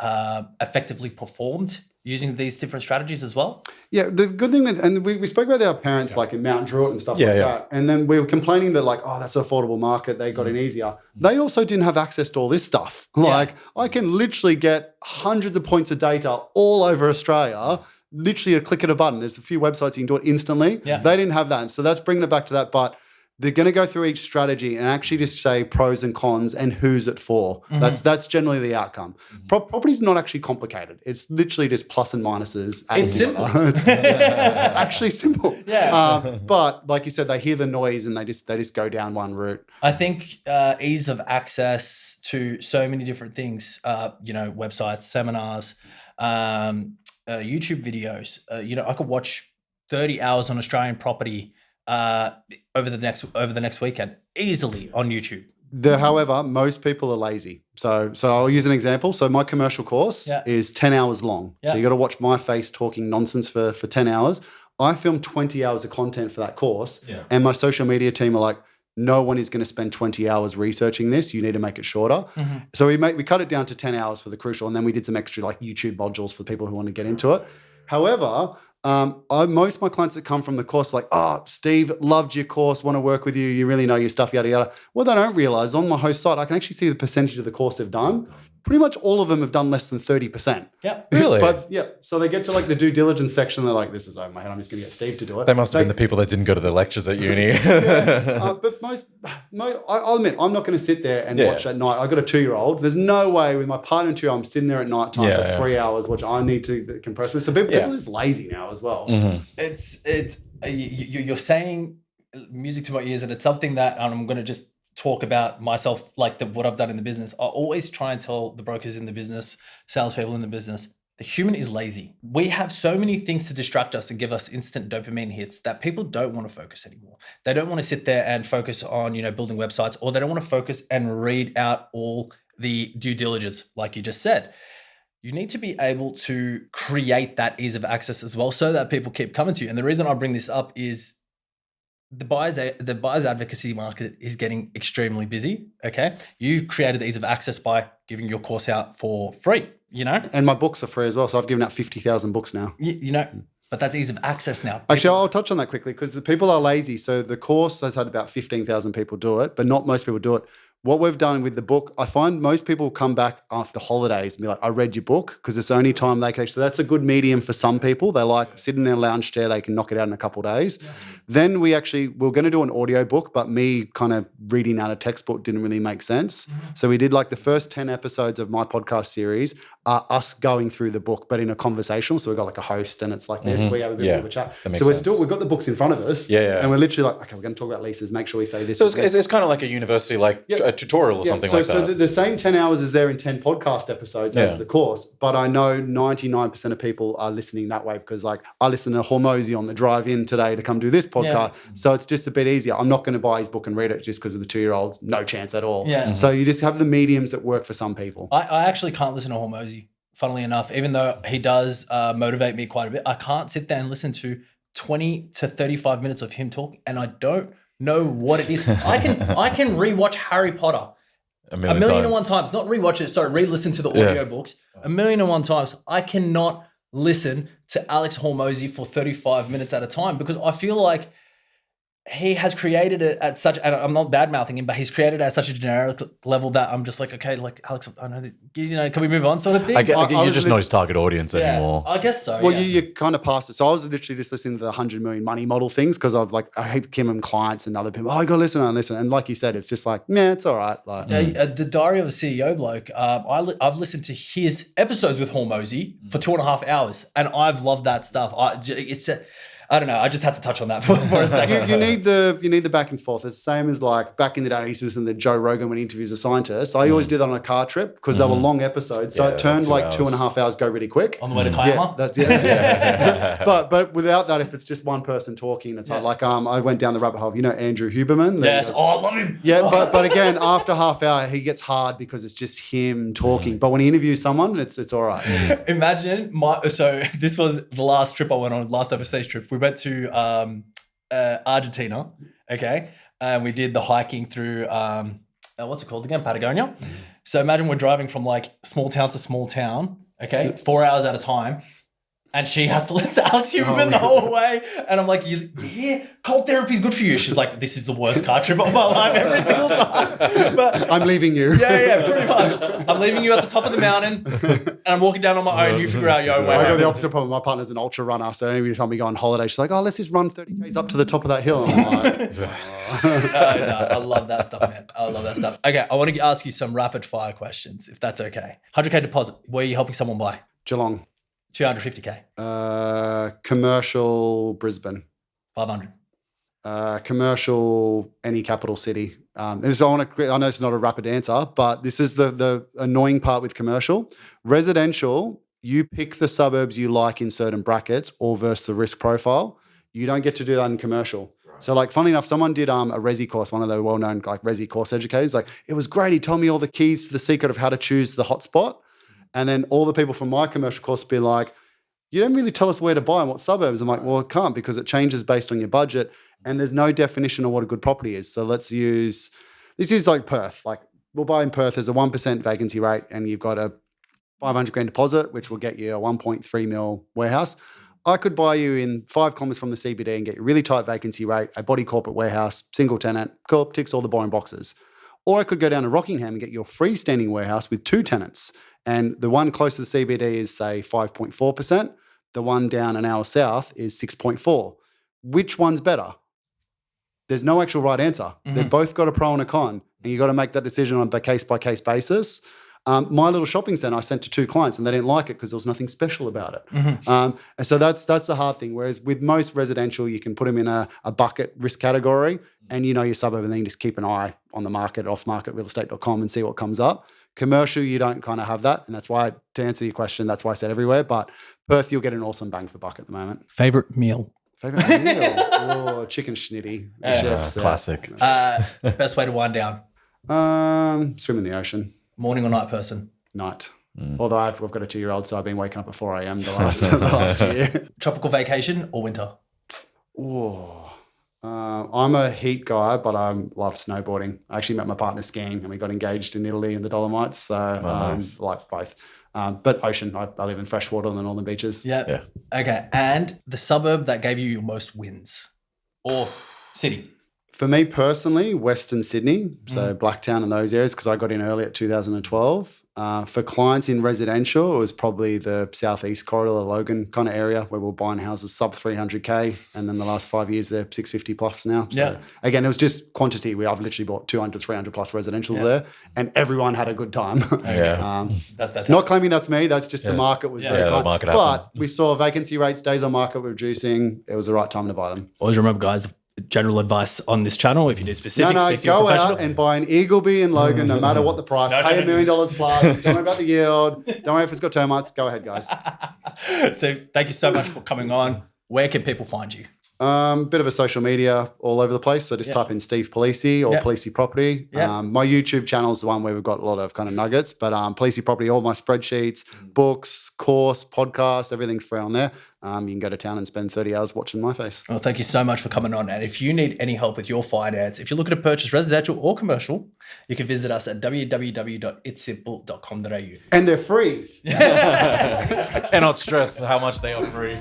effectively performed using these different strategies as well? Yeah, the good thing and we spoke about our parents like in Mount Druitt and stuff that. And then we were complaining that like, oh, that's an affordable market. They got in easier. They also didn't have access to all this stuff. Like I can literally get hundreds of points of data all over Australia, literally a click of a button. There's a few websites you can do it instantly. Yeah. They didn't have that. And so that's bringing it back to that. But they're going to go through each strategy and actually just say pros and cons and who's it for. That's generally the outcome. Property's not actually complicated. It's literally just plus and minuses. It's simple. It's actually simple. Yeah. But like you said, they hear the noise and they just go down one route. I think ease of access to so many different things, websites, seminars, YouTube videos. I could watch 30 hours on Australian property over the next weekend easily on YouTube. However, most people are lazy. So I'll use an example. So my commercial course is 10 hours long. So you got to watch my face talking nonsense for 10 hours. I filmed 20 hours of content for that course. And my social media team are like, no one is going to spend 20 hours researching this. You need to make it shorter. So we cut it down to 10 hours for the crucial. And then we did some extra like YouTube modules for people who want to get into it. However, most of my clients that come from the course are like, oh, Steve, loved your course, want to work with you. You really know your stuff, yada, yada. What they don't realize on my host site, I can actually see the percentage of the course they've done. Pretty much all of them have done less than 30%. Yeah. Really? But yeah, so they get to like the due diligence section. They're like, this is over my head. I'm just going to get Steve to do it. They must have been the people that didn't go to the lectures at uni. But I'll admit, I'm not going to sit there and watch at night. I've got a 2-year-old. There's no way with my partner and 2, I'm sitting there at night time for 3 hours, which I need to compress with. So people are just lazy now as well. You're saying music to my ears, and it's something that I'm going to just talk about myself, like what I've done in the business. I always try and tell the brokers in the business, salespeople in the business, the human is lazy. We have so many things to distract us and give us instant dopamine hits that people don't want to focus anymore. They don't want to sit there and focus on, building websites, or they don't want to focus and read out all the due diligence, like you just said. You need to be able to create that ease of access as well so that people keep coming to you. And the reason I bring this up is the buyer's advocacy market is getting extremely busy. Okay. You've created the ease of access by giving your course out for free, And my books are free as well. So I've given out 50,000 books now. But that's ease of access now. Actually, I'll touch on that quickly because the people are lazy. So the course has had about 15,000 people do it, but not most people do it. What we've done with the book, I find most people come back after holidays and be like, I read your book, because it's the only time they can actually, that's a good medium for some people. They like sit in their lounge chair, they can knock it out in a couple of days. Then we're going to do an audio book, but me kind of reading out a textbook didn't really make sense. So we did like the first 10 episodes of my podcast series are us going through the book, but in a conversational. So we've got like a host and it's like this, we have a bit of a chat. So we've got the books in front of us. And we're literally like, okay, we're going to talk about leases, make sure we say this. So it's kind of like a university, like a tutorial or something like that. So the same 10 hours is there in 10 podcast episodes as the course, but I know 99% of people are listening that way because like I listen to Hormozy on the drive in today to come do this podcast. So it's just a bit easier. I'm not going to buy his book and read it just because of the 2-year-old, no chance at all. So you just have the mediums that work for some people. I actually can't listen to Hormozy, funnily enough, even though he does motivate me quite a bit. I can't sit there and listen to 20 to 35 minutes of him talk, and I don't know what it is. I can rewatch Harry Potter a million and one times. Not rewatch it, sorry, re-listen to the audio books a million and one times. I cannot listen to Alex Hormozy for 35 minutes at a time because I feel like he has created it at such, and I'm not bad mouthing him, but he's created it at such a generic level that I'm just like, okay, like Alex, I know that, can we move on sort of thing? You're just not his target audience anymore. I guess so. Well, you kind of passed it. So I was literally just listening to the 100 million money model things because I hate Kim and clients and other people. Oh, I got to listen and listen. And like you said, it's just like, it's all right. Like the Diary of a CEO bloke, I've listened to his episodes with Hormozy for 2.5 hours and I've loved that stuff. I don't know. I just had to touch on that for a second. You need the back and forth. It's the same as like back in the day, I used to listen to Joe Rogan when he interviews a scientist. I always did that on a car trip because they were long episodes. So it turned like 2.5 hours go really quick. On the way to Kiama? But without that, if it's just one person talking, it's like I went down the rabbit hole. Andrew Huberman. Yes. I love him. Yeah, but again, after half hour, he gets hard because it's just him talking. But when he interviews someone, it's all right. Imagine so this was the last trip I went on, last overseas trip. We went to Argentina, okay? And we did the hiking through, what's it called again? Patagonia. So imagine we're driving from like small town to small town, okay? 4 hours at a time. And she has to listen to Alex Huberman the whole way. And I'm like, you hear cold therapy is good for you. She's like, this is the worst car trip of my life every single time. But I'm leaving you. Yeah, pretty much. I'm leaving you at the top of the mountain and I'm walking down on my own. You figure out your own way. I got the opposite problem. My partner's an ultra runner. So every time we go on holiday, she's like, oh, let's just run 30 Ks up to the top of that hill. And I'm like, no, I love that stuff, man. I love that stuff. Okay, I want to ask you some rapid fire questions, if that's okay. 100K deposit. Where are you helping someone buy? Geelong. 250K. Commercial Brisbane. 500. Commercial any capital city. I know it's not a rapid answer, but this is the annoying part with commercial. Residential, you pick the suburbs you like in certain brackets or versus the risk profile. You don't get to do that in commercial. So like, funny enough, someone did a Resi course, one of the well-known like Resi course educators. Like, it was great. He told me all the keys to the secret of how to choose the hotspot. And then all the people from my commercial course would be like, you don't really tell us where to buy and what suburbs. I'm like, well, it can't because it changes based on your budget. And there's no definition of what a good property is. So let's use like Perth. Like, we'll buy in Perth. There's a 1% vacancy rate and you've got a 500 grand deposit, which will get you a 1.3 mil warehouse. I could buy you in 5 kilometres from the CBD and get you a really tight vacancy rate, a body corporate warehouse, single tenant, co-op, ticks all the boring boxes. Or I could go down to Rockingham and get you a freestanding warehouse with 2 tenants. And the one close to the CBD is, say, 5.4%. The one down an hour south is 6.4%. Which one's better? There's no actual right answer. They've both got a pro and a con. And you've got to make that decision on a case-by-case basis. My little shopping centre I sent to 2 clients and they didn't like it because there was nothing special about it. And so that's the hard thing. Whereas with most residential, you can put them in a bucket risk category and you know your suburb and then you just keep an eye on the market, offmarketrealestate.com and see what comes up. Commercial, you don't kind of have that. And that's why, to answer your question, that's why I said everywhere. But Perth, you'll get an awesome bang for the buck at the moment. Favorite meal? Favorite meal? Oh, chicken schnitty. Classic. Best way to wind down? Swim in the ocean. Morning or night person? Night. Although I've got a 2-year-old, so I've been waking up at 4 a.m. the last year. Tropical vacation or winter? Oh, I'm a heat guy, but I love snowboarding. I actually met my partner skiing and we got engaged in Italy in the Dolomites. So nice. like both. But ocean, I live in freshwater on the northern beaches. Yeah. Okay. And the suburb that gave you your most wins or city? For me personally, Western Sydney, so Blacktown and those areas, because I got in early at 2012. For clients in residential, it was probably the southeast corridor, the Logan kind of area where we're buying houses sub 300K. And then the last 5 years, they're 650 plus now. So again, it was just quantity. I've literally bought 200, 300 plus residentials there and everyone had a good time. That's fantastic. Not claiming that's me. That's just the market was very the kind. market But happened. we saw vacancy rates, days on market were reducing. It was the right time to buy them. Always remember, guys, general advice on this channel. If you need specifics, speak to your go professional. out and buy an Eagleby in Logan, no matter what the price. Pay $1 million plus. Don't worry about the yield. Don't worry if it's got termites. Go ahead, guys. Steve, thank you so much for coming on. Where can people find you? Bit of a social media all over the place. So just type in Steve Palise or Palise Property. My YouTube channel is the one where we've got a lot of kind of nuggets. But Palise Property, all my spreadsheets, books, course, podcasts, everything's free on there. You can go to town and spend 30 hours watching my face. Well, thank you so much for coming on. And if you need any help with your finance, if you're looking to purchase residential or commercial, you can visit us at www.itsimple.com.au. And they're free. I cannot stress how much they are free.